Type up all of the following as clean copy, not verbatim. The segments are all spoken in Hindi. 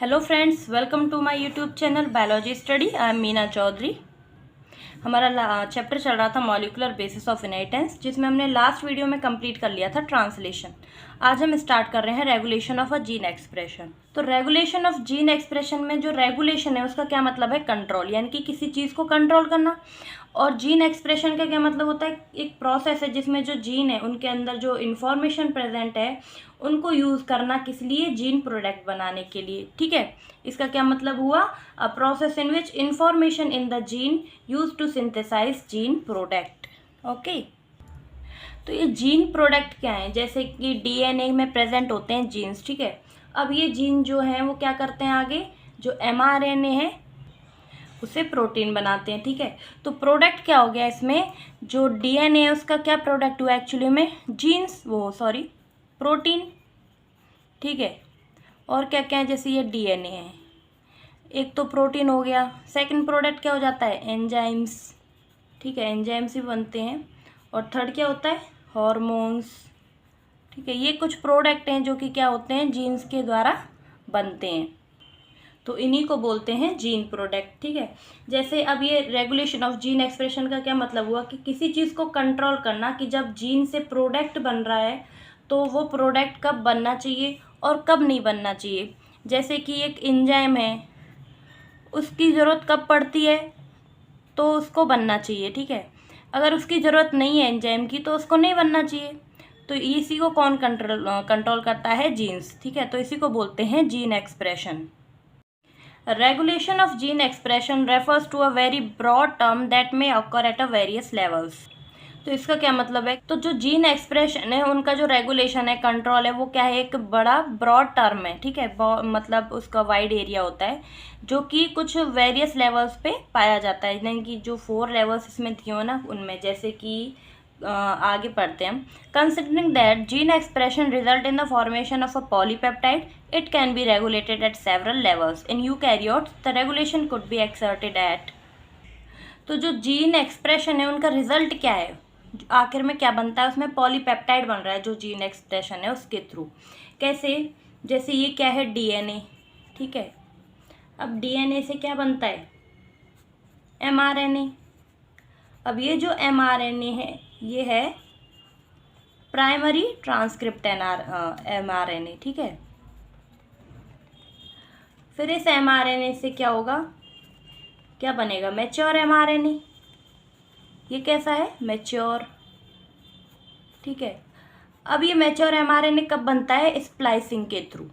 Hello friends, welcome to my YouTube channel biology study. I am Meena Chaudhary. हमारा चैप्टर चल रहा था मॉलिक्यूलर बेसिस ऑफ इनहेरिटेंस, जिसमें हमने लास्ट वीडियो में कंप्लीट कर लिया था ट्रांसलेशन। आज हम स्टार्ट कर रहे हैं regulation of a gene expression. तो रेगुलेशन ऑफ जीन एक्सप्रेशन में जो रेगुलेशन है उसका क्या मतलब है? कंट्रोल, यानी कि किसी चीज़ को कंट्रोल करना। और जीन एक्सप्रेशन का क्या मतलब होता है? एक प्रोसेस है जिसमें जो जीन है उनके अंदर जो इन्फॉर्मेशन प्रेजेंट है उनको यूज़ करना, किस लिए? जीन प्रोडक्ट बनाने के लिए। ठीक है, इसका क्या मतलब हुआ? A process in which information in the gene use to synthesise gene product. Okay, तो ये जीन प्रोडक्ट क्या है? जैसे कि डीएनए में प्रेजेंट होते हैं जीन्स। ठीक है, अब ये जीन जो है वो क्या करते हैं? आगे जो एमआरएनए है उसे प्रोटीन बनाते हैं। ठीक है, तो प्रोडक्ट क्या हो गया इसमें? जो डीएनए है उसका क्या प्रोडक्ट हुआ एक्चुअली में? Genes, protein. ठीक है, और क्या क्या है? जैसे ये डीएनए है, एक तो प्रोटीन हो गया। सेकंड प्रोडक्ट क्या हो जाता है? एंजाइम्स। ठीक है, एंजाइम्स ही बनते हैं। और थर्ड क्या होता है? हॉर्मोन्स। ठीक है, ये कुछ प्रोडक्ट हैं जो कि क्या होते हैं? जीन्स के द्वारा बनते हैं, तो इन्हीं को बोलते हैं जीन प्रोडक्ट। ठीक है, जैसे अब ये रेगुलेशन ऑफ जीन एक्सप्रेशन का क्या मतलब हुआ कि किसी चीज़ को कंट्रोल करना, कि जब जीन से प्रोडक्ट बन रहा है तो वो प्रोडक्ट कब बनना चाहिए और कब नहीं बनना चाहिए। जैसे कि एक एंजाइम है, उसकी ज़रूरत कब पड़ती है तो उसको बनना चाहिए। ठीक है, अगर उसकी ज़रूरत नहीं है एंजाइम की तो उसको नहीं बनना चाहिए। तो इसी को कौन कंट्रोल करता है? जीन्स। ठीक है, तो इसी को बोलते हैं gene expression. Regulation of gene expression refers to a very broad term that may occur at a various levels. तो इसका क्या मतलब है? तो जो जीन एक्सप्रेशन है उनका जो रेगुलेशन है, कंट्रोल है, वो क्या है? एक बड़ा ब्रॉड टर्म है। ठीक है, मतलब उसका वाइड एरिया होता है जो कि कुछ वेरियस लेवल्स पे पाया जाता है। यानी कि जो 4 लेवल्स इसमें दिए हो ना उनमें, जैसे कि आगे पढ़ते हैं हम। Considering that gene expression result in the formation of a polypeptide, it can be regulated at several levels. In eukaryotes, the regulation could be exerted at। तो जो जीन एक्सप्रेशन है उनका रिजल्ट क्या है? आखिर में क्या बनता है? उसमें पॉलीपेप्टाइड बन रहा है जो जीन एक्सप्रेशन है उसके थ्रू। कैसे? जैसे ये क्या है? डीएनए। ठीक है, अब डीएनए से क्या बनता है? एमआरएनए। अब ये जो एमआरएनए है ये है प्राइमरी ट्रांसक्रिप्ट एमआरएनए। ठीक है, फिर इस एमआरएनए से क्या होगा? क्या बनेगा? Mature mRNA. ये कैसा है? मैच्योर। ठीक है, अब ये मैच्योर एमआरएनए कब बनता है? स्प्लाइसिंग के थ्रू।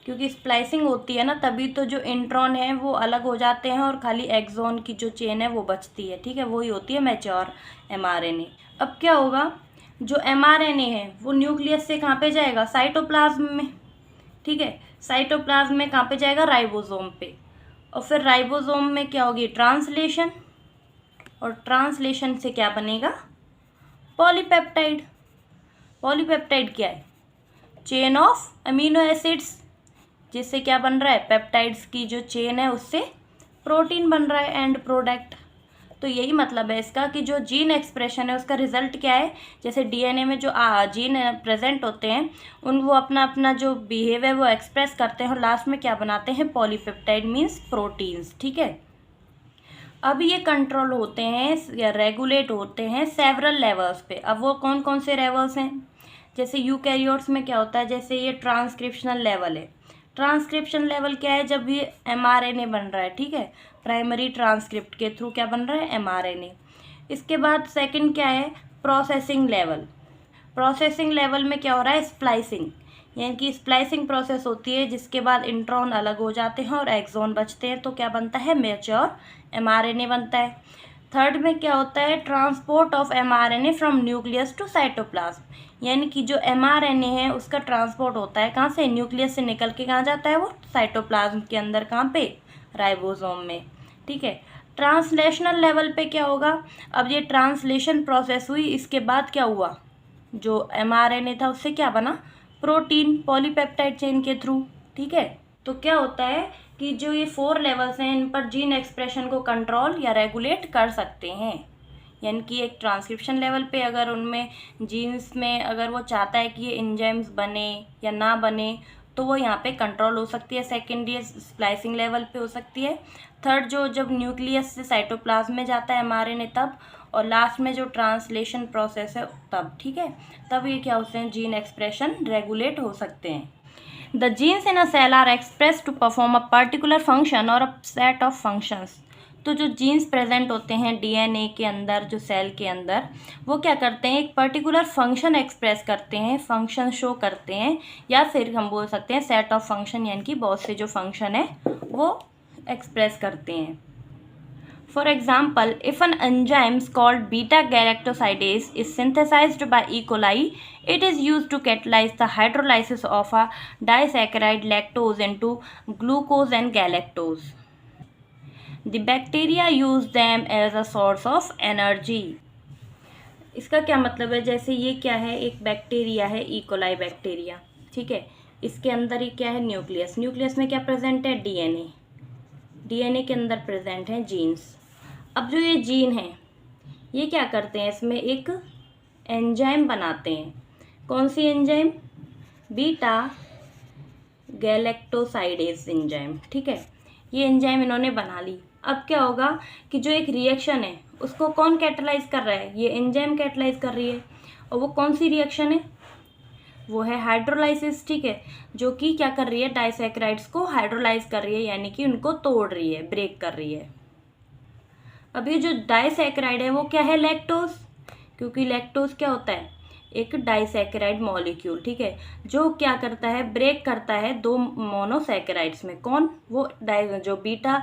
क्योंकि स्प्लाइसिंग होती है ना, तभी तो जो इंट्रॉन है वो अलग हो जाते हैं और खाली एक्सॉन की जो चेन है वो बचती है। ठीक है, वही होती है मैच्योर एमआरएनए। अब क्या होगा? जो एमआरएनए है वो न्यूक्लियस से कहाँ पे जाएगा? साइटोप्लाज्म में। ठीक है, साइटोप्लाज्म में कहाँ पे जाएगा? राइबोसोम पे। और फिर राइबोसोम में क्या होगी? ट्रांसलेशन। और ट्रांसलेशन से क्या बनेगा? पॉलीपेप्टाइड। पॉलीपेप्टाइड क्या है? चेन ऑफ अमीनो एसिड्स, जिससे क्या बन रहा है? पेप्टाइड्स की जो चेन है उससे प्रोटीन बन रहा है, एंड प्रोडक्ट। तो यही मतलब है इसका कि जो जीन एक्सप्रेशन है उसका रिजल्ट क्या है? जैसे डीएनए में जो जीन प्रेजेंट होते हैं वो अपना अपना जो बिहेव है वो एक्सप्रेस करते हैं और लास्ट में क्या बनाते हैं? Polypeptide means proteins. ठीक है, अब ये कंट्रोल होते हैं या रेगुलेट होते हैं सेवरल लेवल्स पे। अब वो कौन कौन से लेवल्स हैं? जैसे यूकैरियोट्स में क्या होता है? जैसे ये ट्रांसक्रिप्शनल लेवल है। ट्रांसक्रिप्शन लेवल क्या है? जब ये एमआरएनए बन रहा है। ठीक है, प्राइमरी ट्रांसक्रिप्ट के थ्रू क्या बन रहा है? एमआरएनए। इसके बाद सेकंड क्या है? Processing level. प्रोसेसिंग लेवल में क्या हो रहा है? स्प्लाइसिंग, यानी कि स्प्लाइसिंग प्रोसेस होती है जिसके बाद इंट्रॉन अलग हो जाते हैं और एक्सॉन बचते हैं, तो क्या बनता है? मैच्योर एमआरएनए बनता है। थर्ड में क्या होता है? Transport of mRNA from nucleus to cytoplasm, यानी कि जो एमआरएनए है उसका ट्रांसपोर्ट होता है कहाँ से? न्यूक्लियस से निकल के कहाँ जाता है? वो साइटोप्लाज्म के अंदर, कहाँ पे? राइबोसोम में। ठीक है, ट्रांसलेशनल लेवल पे क्या होगा? अब ये ट्रांसलेशन प्रोसेस हुई, इसके बाद क्या हुआ? जो एमआरएनए था उससे क्या बना? प्रोटीन, पॉलीपेप्टाइड चेन के थ्रू। ठीक है, तो क्या होता है कि जो ये 4 लेवल्स हैं इन पर जीन एक्सप्रेशन को कंट्रोल या रेगुलेट कर सकते हैं। यानी कि एक ट्रांसक्रिप्शन लेवल पे अगर उनमें जीन्स में अगर वो चाहता है कि ये एंजाइम्स बने या ना बने तो वो यहाँ पे कंट्रोल हो सकती है, सेकेंडरी स्प्लाइसिंग लेवल पे हो सकती है। थर्ड, जो जब न्यूक्लियस से साइटोप्लाज्म में जाता है mRNA तब, और लास्ट में जो ट्रांसलेशन प्रोसेस है तब, ठीक है, तब ये क्या होते हैं, जीन एक्सप्रेशन रेगुलेट हो सकते हैं। The genes in a cell are express to perform a particular function और अ सेट ऑफ फंक्शंस। तो जो जीन्स प्रेजेंट होते हैं डीएनए के अंदर, जो सेल के अंदर, वो क्या करते हैं, एक पर्टिकुलर फंक्शन एक्सप्रेस करते हैं, फंक्शन शो करते हैं, या फिर हम बोल सकते हैं सेट ऑफ फंक्शन, यानी कि बहुत से जो फंक्शन है वो एक्सप्रेस करते हैं। For example, if an enzyme called beta-galactosidase is synthesized by E. coli, it is used to catalyze the hydrolysis of a disaccharide lactose into glucose and galactose. The bacteria use them as a source of energy. इसका क्या मतलब है, जैसे ये क्या है, एक बैक्टीरिया है, ई कोलाई बैक्टीरिया, ठीक है, इसके अंदर ये क्या है, न्यूक्लियस, न्यूक्लियस में क्या प्रेजेंट है, डीएनए, डीएनए के अंदर प्रेजेंट है जीन्स। अब जो ये जीन है ये क्या करते हैं, इसमें एक एंजाइम बनाते हैं। कौन सी एंजाइम, बीटा गैलेक्टोसाइडेज एंजाइम, ठीक है, ये एंजाइम इन्होंने बना ली। अब क्या होगा कि जो एक रिएक्शन है उसको कौन कैटलाइज कर रहा है, ये एंजाइम कैटलाइज कर रही है, और वो कौन सी रिएक्शन है, वो है हाइड्रोलाइसिस, ठीक है, जो कि क्या कर रही है, डाइसैकेराइड्स को हाइड्रोलाइज कर रही है, यानी कि उनको तोड़ रही है, ब्रेक कर रही है। अब ये जो डाइसैकेराइड है वो क्या है, लैक्टोज, क्योंकि लैक्टोज क्या होता है, एक डाइसैकेराइड मॉलिक्यूल, ठीक है, जो क्या करता है, ब्रेक करता है दो मोनोसैकेराइड्स में। कौन, वो जो बीटा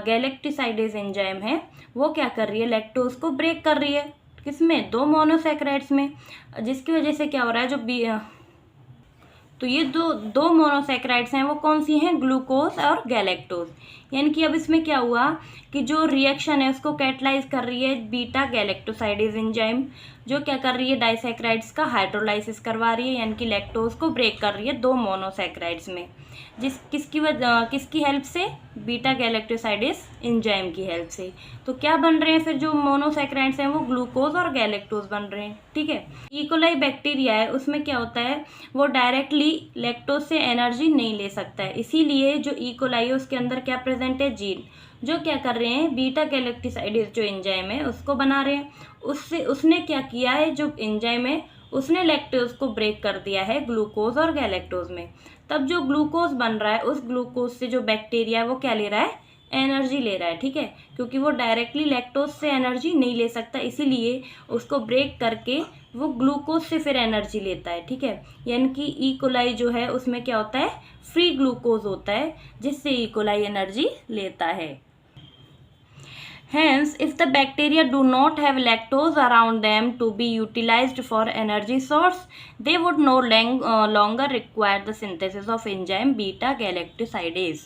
गैलेक्टोसाइडेज एंजाइम है वो क्या कर रही है, लैक्टोज को ब्रेक कर रही है, किसमें, दो मोनोसैकेराइड्स में, जिसकी वजह से क्या हो रहा है, जो तो ये दो मोनोसैकेराइड्स हैं वो कौन सी हैं, ग्लूकोज और गैलेक्टोज। यानी कि अब इसमें क्या हुआ कि जो रिएक्शन है उसको कैटलाइज कर रही है बीटा गैलेक्टोसाइडेज एंजाइम, जो क्या कर रही है, डाइसैकेराइड्स का हाइड्रोलाइसिस करवा रही है, यानी कि लैक्टोज को ब्रेक कर रही है दो मोनोसैकेराइड्स में, किसकी हेल्प से, बीटा गैलेक्टोसाइडेज एंजाइम की हेल्प से। तो क्या बन रहे हैं फिर जो मोनोसैकेराइड्स हैं, वो ग्लूकोज और गैलेक्टोज बन रहे हैं, ठीक है। ई कोलाई बैक्टीरिया है, उसमें क्या होता है, वो डायरेक्टली लैक्टोज से एनर्जी नहीं ले सकता है, इसीलिए जो ई कोलाई है उसके अंदर क्या प्रेजेंट है, जीन, जो क्या कर रहे हैं, बीटा गैलेक्टोसाइडेज जो एंजाइम है उसको बना रहे हैं। उसने क्या किया है, जो एंजाइम है उसने लैक्टोज को ब्रेक कर दिया है ग्लूकोज और गैलेक्टोज में। तब जो ग्लूकोज बन रहा है, उस ग्लूकोज से जो बैक्टीरिया है वो क्या ले रहा है, एनर्जी ले रहा है, ठीक है, क्योंकि वो डायरेक्टली लैक्टोज से एनर्जी नहीं ले सकता, इसीलिए उसको ब्रेक करके वो ग्लूकोज से फिर एनर्जी लेता है, ठीक है। यानी कि ई कोलाई जो है उसमें क्या होता है, फ्री ग्लूकोज होता है, जिससे ई कोलाई एनर्जी लेता है। Hence, if the bacteria do not have lactose around them to be utilized for energy source, they would no longer require the synthesis of enzyme beta galactosidase.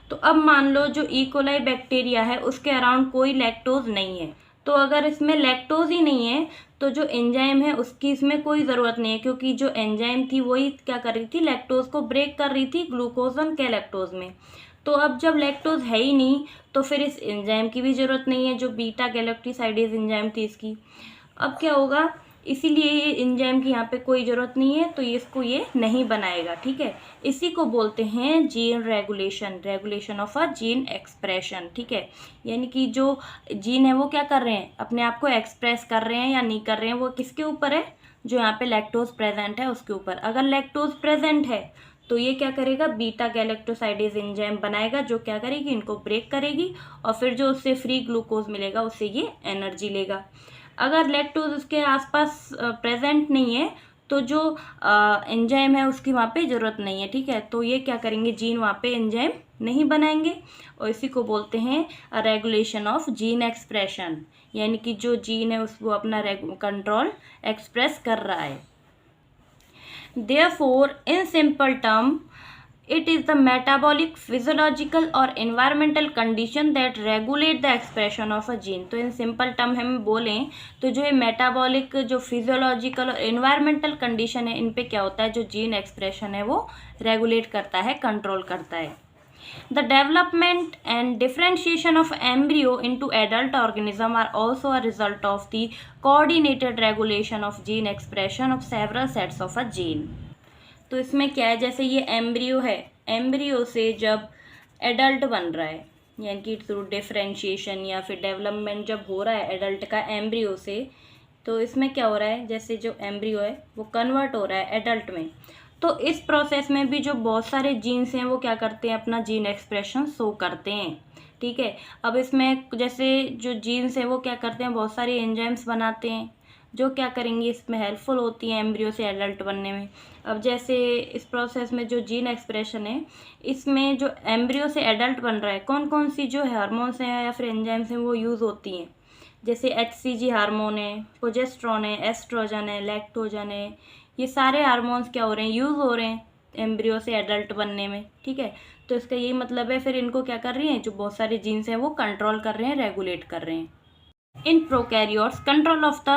तो अब मान लो जो ई कोलाई बैक्टीरिया है उसके अराउंड कोई लैक्टोज नहीं है, तो अगर इसमें लैक्टोज ही नहीं है तो जो एंजाइम है उसकी इसमें कोई ज़रूरत नहीं है, क्योंकि जो एंजाइम थी वही क्या कर रही थी, लैक्टोज को ब्रेक कर रही थी ग्लूकोज और गैलेक्टोज में। तो अब जब लैक्टोज है ही नहीं तो फिर इस एंजाइम की भी ज़रूरत नहीं है, जो बीटा गैलेक्टोसाइडेज एंजाइम थी इसकी। अब क्या होगा, इसीलिए ये एंजाइम की यहाँ पे कोई ज़रूरत नहीं है, तो इसको ये नहीं बनाएगा, ठीक है। इसी को बोलते हैं gene regulation, regulation of a gene expression, ठीक है। यानी कि जो जीन है वो क्या कर रहे हैं, अपने आप को एक्सप्रेस कर रहे हैं या नहीं कर रहे हैं, वो किसके ऊपर है, जो यहाँ पे लैक्टोज प्रेजेंट है उसके ऊपर। अगर लैक्टोज प्रेजेंट है तो ये क्या करेगा, बीटा गैलेक्टोसाइडेज एंजाइम बनाएगा, जो क्या करेगी, इनको ब्रेक करेगी, और फिर जो उससे फ्री ग्लूकोज मिलेगा उससे ये एनर्जी लेगा। अगर लैक्टोज उसके आसपास प्रेजेंट नहीं है तो जो एंजाइम है उसकी वहाँ पे ज़रूरत नहीं है, ठीक है, तो ये क्या करेंगे, जीन वहाँ पे एंजाइम नहीं बनाएंगे, और इसी को बोलते हैं रेगुलेशन ऑफ जीन एक्सप्रेशन, यानी कि जो जीन है उसको अपना कंट्रोल एक्सप्रेस कर रहा है। Therefore, in simple term, it is the metabolic, physiological or environmental condition that regulate the expression of a gene. तो in simple term हम बोलें तो जो ये metabolic, जो physiological और environmental condition है, इन पे क्या होता है, जो gene expression है वो regulate करता है, control करता है। The development and differentiation of embryo into adult organism are also a result of the coordinated regulation of gene expression of several sets of a gene. तो इसमें क्या है, जैसे ये एम्ब्रियो है, एम्ब्रियो से जब एडल्ट बन रहा है, यानी कि थ्रू डिफरेंशिएशन या फिर डेवलपमेंट जब हो रहा है एडल्ट का एम्ब्रियो से, तो इसमें क्या हो रहा है, जैसे जो एम्ब्रियो है वो कन्वर्ट हो रहा है एडल्ट में। तो इस प्रोसेस में भी जो बहुत सारे जीन्स हैं वो क्या करते हैं, अपना जीन एक्सप्रेशन शो करते हैं। ठीक है, अब इसमें जैसे जो जीन्स है वो क्या करते हैं, बहुत सारी एंजाइम्स बनाते हैं जो क्या करेंगी, इसमें हेल्पफुल होती है एम्ब्रियो से एडल्ट बनने में। अब जैसे इस प्रोसेस में जो जीन एक्सप्रेशन है, इसमें जो एम्ब्रियो से एडल्ट बन रहा है, कौन कौन सी जो हार्मोन्स हैं या फिर एंजाइम्स हैं वो यूज़ होती हैं, जैसे HCG हार्मोन है, प्रोजेस्ट्रॉन है, एस्ट्रोजन है, लैक्टोजन है, ये सारे हार्मोन्स क्या हो रहे हैं, यूज़ हो रहे हैं एम्ब्रियो से एडल्ट बनने में। ठीक है, तो इसका यही मतलब है, फिर इनको क्या कर रही हैं, जो बहुत सारे जीन्स हैं वो कंट्रोल कर रहे हैं, रेगुलेट कर रहे हैं। In prokaryotes, control of the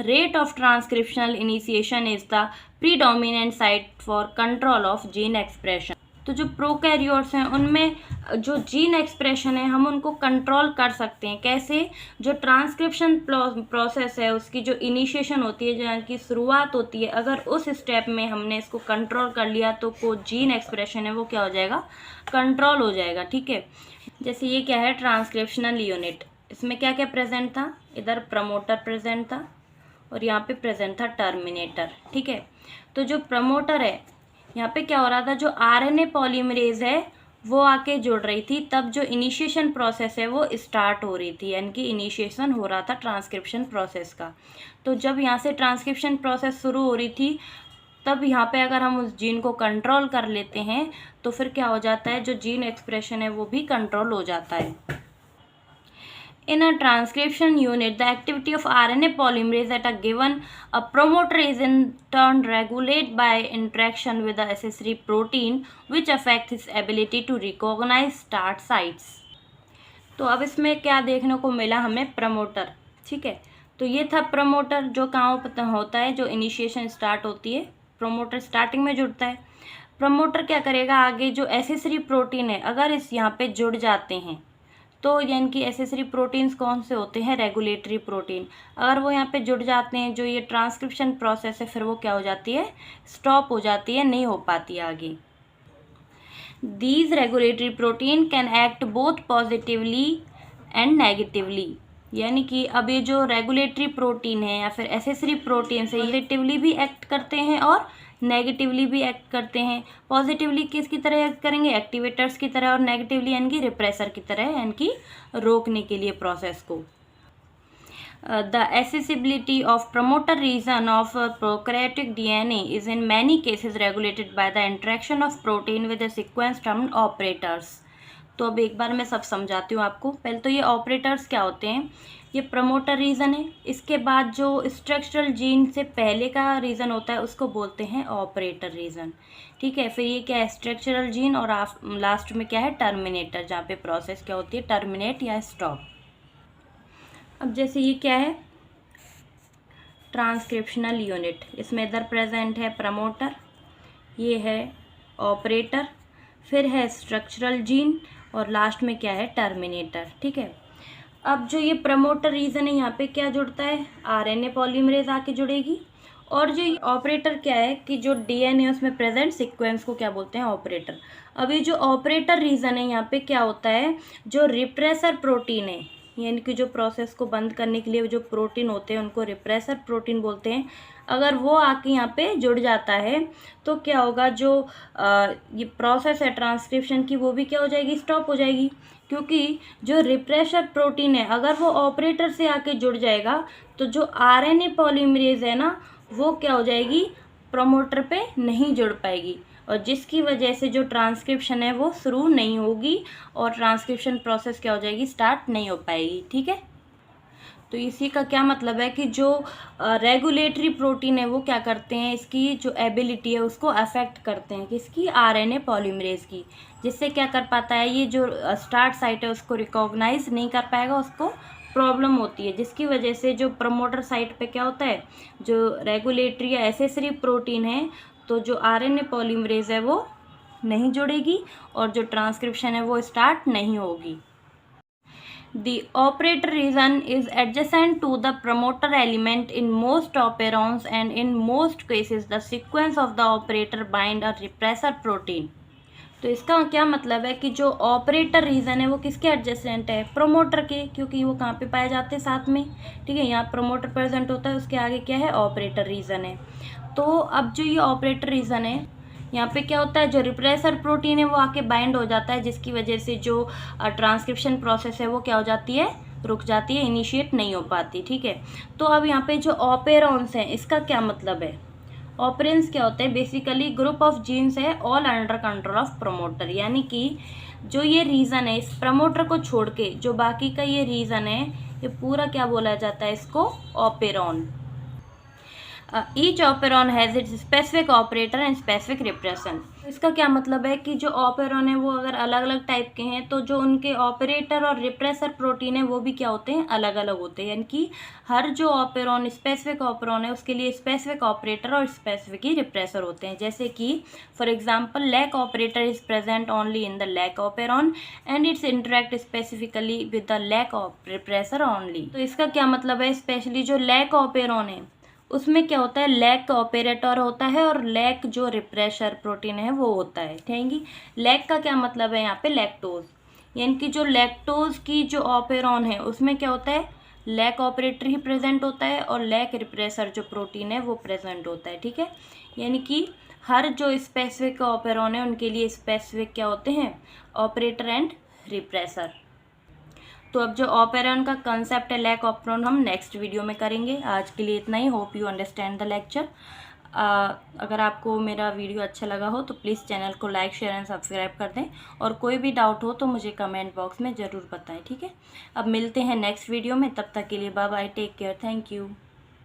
rate of transcriptional initiation is the predominant site for control of gene expression. तो जो प्रोकैरियोट्स हैं उनमें जो जीन एक्सप्रेशन है हम उनको कंट्रोल कर सकते हैं। कैसे, जो ट्रांसक्रिप्शन प्रोसेस है उसकी जो इनिशिएशन होती है, जहाँ की शुरुआत होती है, अगर उस स्टेप में हमने इसको कंट्रोल कर लिया तो को जीन एक्सप्रेशन है वो क्या हो जाएगा, कंट्रोल हो जाएगा। ठीक है, जैसे ये क्या है, ट्रांसक्रिप्शनल यूनिट, इसमें क्या क्या प्रेजेंट था, इधर प्रमोटर प्रेजेंट था और यहाँ पे प्रेजेंट था टर्मिनेटर। ठीक है, तो जो प्रमोटर है यहाँ पे क्या हो रहा था, जो RNA पॉलीमरेज है वो आके जुड़ रही थी, तब जो इनिशिएशन प्रोसेस है वो स्टार्ट हो रही थी, यानी कि इनिशिएशन हो रहा था ट्रांसक्रिप्शन प्रोसेस का। तो जब यहाँ से ट्रांसक्रिप्शन प्रोसेस शुरू हो रही थी, तब यहाँ पे अगर हम उस जीन को कंट्रोल कर लेते हैं तो फिर क्या हो जाता है, जो जीन एक्सप्रेशन है वो भी कंट्रोल हो जाता है। In a transcription unit, the activity of RNA polymerase at a given promoter is in turn regulated by interaction with the accessory protein, which affects its ability to recognize start sites. तो अब इसमें क्या देखने को मिला हमें, प्रमोटर। ठीक है, तो ये था प्रमोटर जो कहाँ होता है, जो इनिशिएशन स्टार्ट होती है, प्रमोटर स्टार्टिंग में जुड़ता है। प्रमोटर क्या करेगा, आगे जो एसेसरी प्रोटीन है अगर इस यहाँ पे जुड़ जाते हैं, तो यानी कि एसेसरी प्रोटीन्स कौन से होते हैं, रेगुलेटरी प्रोटीन, अगर वो यहाँ पे जुड़ जाते हैं, जो ये ट्रांसक्रिप्शन प्रोसेस है फिर वो क्या हो जाती है, स्टॉप हो जाती है, नहीं हो पाती आगे। These regulatory protein can act both positively and negatively, यानी कि अब ये जो रेगुलेटरी प्रोटीन है या फिर एसेसरी प्रोटीन से पॉजिटिवली भी एक्ट करते हैं और नेगेटिवली भी एक्ट करते हैं। पॉजिटिवली किसकी तरह एक्ट करेंगे, एक्टिवेटर्स की तरह, और नेगेटिवली यानी कि रिप्रेसर की तरह, यानी कि रोकने के लिए प्रोसेस को। The accessibility of promoter region of prokaryotic DNA is in many cases regulated by the interaction of protein with a sequence termed operators. तो अब एक बार मैं सब समझाती हूँ आपको। पहले तो ये ऑपरेटर्स क्या होते हैं, ये प्रमोटर रीजन है, इसके बाद जो स्ट्रक्चरल जीन से पहले का रीजन होता है उसको बोलते हैं ऑपरेटर रीजन। ठीक है, फिर ये क्या है, स्ट्रक्चरल जीन, और लास्ट में क्या है, टर्मिनेटर, जहाँ पे प्रोसेस क्या होती है, टर्मिनेट या स्टॉप। अब जैसे ये क्या है, ट्रांसक्रिप्शनल यूनिट, इसमें इधर प्रेजेंट है प्रमोटर, ये है ऑपरेटर, फिर है स्ट्रक्चरल जीन, और लास्ट में क्या है, टर्मिनेटर। ठीक है, अब जो ये प्रमोटर रीजन है यहाँ पे क्या जुड़ता है, RNA पॉलीमरेज आके जुड़ेगी, और जो ऑपरेटर क्या है कि जो DNA उसमें प्रेजेंट सीक्वेंस को क्या बोलते हैं, ऑपरेटर। अब ये जो ऑपरेटर रीजन है यहाँ पे क्या होता है, जो रिप्रेसर प्रोटीन है, यानी कि जो प्रोसेस को बंद करने के लिए जो प्रोटीन होते हैं उनको रिप्रेसर प्रोटीन बोलते हैं, अगर वो आके यहाँ पे जुड़ जाता है तो क्या होगा, जो ये प्रोसेस है ट्रांसक्रिप्शन की वो भी क्या हो जाएगी, स्टॉप हो जाएगी, क्योंकि जो रिप्रेसर प्रोटीन है अगर वो ऑपरेटर से आके जुड़ जाएगा तो जो RNA पॉलीमरेज है ना वो क्या हो जाएगी, प्रमोटर पे नहीं जुड़ पाएगी, और जिसकी वजह से जो ट्रांसक्रिप्शन है वो शुरू नहीं होगी और ट्रांसक्रिप्शन प्रोसेस क्या हो जाएगी, स्टार्ट नहीं हो पाएगी। ठीक है, तो इसी का क्या मतलब है कि जो रेगुलेटरी प्रोटीन है वो क्या करते हैं, इसकी जो एबिलिटी है उसको अफेक्ट करते हैं, किसकी, RNA पॉलीमरेज की, जिससे क्या कर पाता है, ये जो स्टार्ट साइट है उसको रिकॉग्नाइज नहीं कर पाएगा, उसको प्रॉब्लम होती है, जिसकी वजह से जो प्रमोटर साइट पे क्या होता है, जो रेगुलेटरी या एसेसरी प्रोटीन है, तो जो RNA पॉलीमरेज है वो नहीं जुड़ेगी और जो ट्रांसक्रिप्शन है वो स्टार्ट नहीं होगी। The operator region is adjacent to the promoter element in most operons, and in most cases the sequence of the operator bind a repressor protein. तो इसका क्या मतलब है कि जो ऑपरेटर रीजन है वो किसके एडजेसेंट है, प्रोमोटर के, क्योंकि वो कहाँ पे पाए जाते हैं, साथ में। ठीक है, यहाँ प्रोमोटर प्रेजेंट होता है, उसके आगे क्या है, ऑपरेटर रीजन है। तो अब जो ये ऑपरेटर रीजन है, यहाँ पे क्या होता है, जो रिप्रेसर प्रोटीन है वो आके बाइंड हो जाता है, जिसकी वजह से जो ट्रांसक्रिप्शन प्रोसेस है वो क्या हो जाती है, रुक जाती है, इनिशिएट नहीं हो पाती। ठीक है, तो अब यहाँ पे जो ऑपेरॉन्स हैं इसका क्या मतलब है। ऑपरेंस क्या होते हैं, बेसिकली ग्रुप ऑफ जीन्स है all under control of promoter, यानी कि जो ये रीज़न है इस प्रमोटर को छोड़ के जो बाकी का ये रीज़न है ये पूरा क्या बोला जाता है, इसको operon. Each operon has its specific operator and specific repression. इसका क्या मतलब है कि जो ऑपेरॉन है वो अगर अलग अलग टाइप के हैं तो जो उनके ऑपरेटर और रिप्रेसर प्रोटीन है वो भी क्या होते हैं, अलग अलग होते हैं। यानी कि हर जो ऑपेरॉन स्पेसिफिक ऑपेरॉन है उसके लिए स्पेसिफिक ऑपरेटर और स्पेसिफिक ही रिप्रेसर होते हैं। जैसे कि for example lac operator is present only in the lac operon and it's interact specifically with the lac repressor only. तो इसका क्या मतलब है, स्पेशली जो लैक ऑपेरॉन है उसमें क्या होता है, लैक ऑपरेटर होता है और लैक जो रिप्रेसर प्रोटीन है वो होता है। ठीक, लैक का क्या मतलब है यहाँ पे, लैक्टोज, यानी कि जो लैक्टोज की जो ऑपेरॉन है उसमें क्या होता है, लैक ऑपरेटर ही प्रेजेंट होता है और लैक रिप्रेसर जो प्रोटीन है वो प्रेजेंट होता है। ठीक है, यानी कि हर जो स्पेसिफिक ऑपेरॉन है उनके लिए स्पेसिफिक क्या होते हैं, ऑपरेटर एंड रिप्रेसर। तो अब जो ऑपेरॉन का कंसेप्ट है लैक ऑपेरॉन हम नेक्स्ट वीडियो में करेंगे। आज के लिए इतना ही। Hope you understand the lecture. अगर आपको मेरा वीडियो अच्छा लगा हो तो प्लीज़ चैनल को लाइक शेयर एंड सब्सक्राइब कर दें, और कोई भी डाउट हो तो मुझे कमेंट बॉक्स में ज़रूर बताएं। ठीक है, अब मिलते हैं नेक्स्ट वीडियो में, तब तक के लिए bye bye, take care, thank you.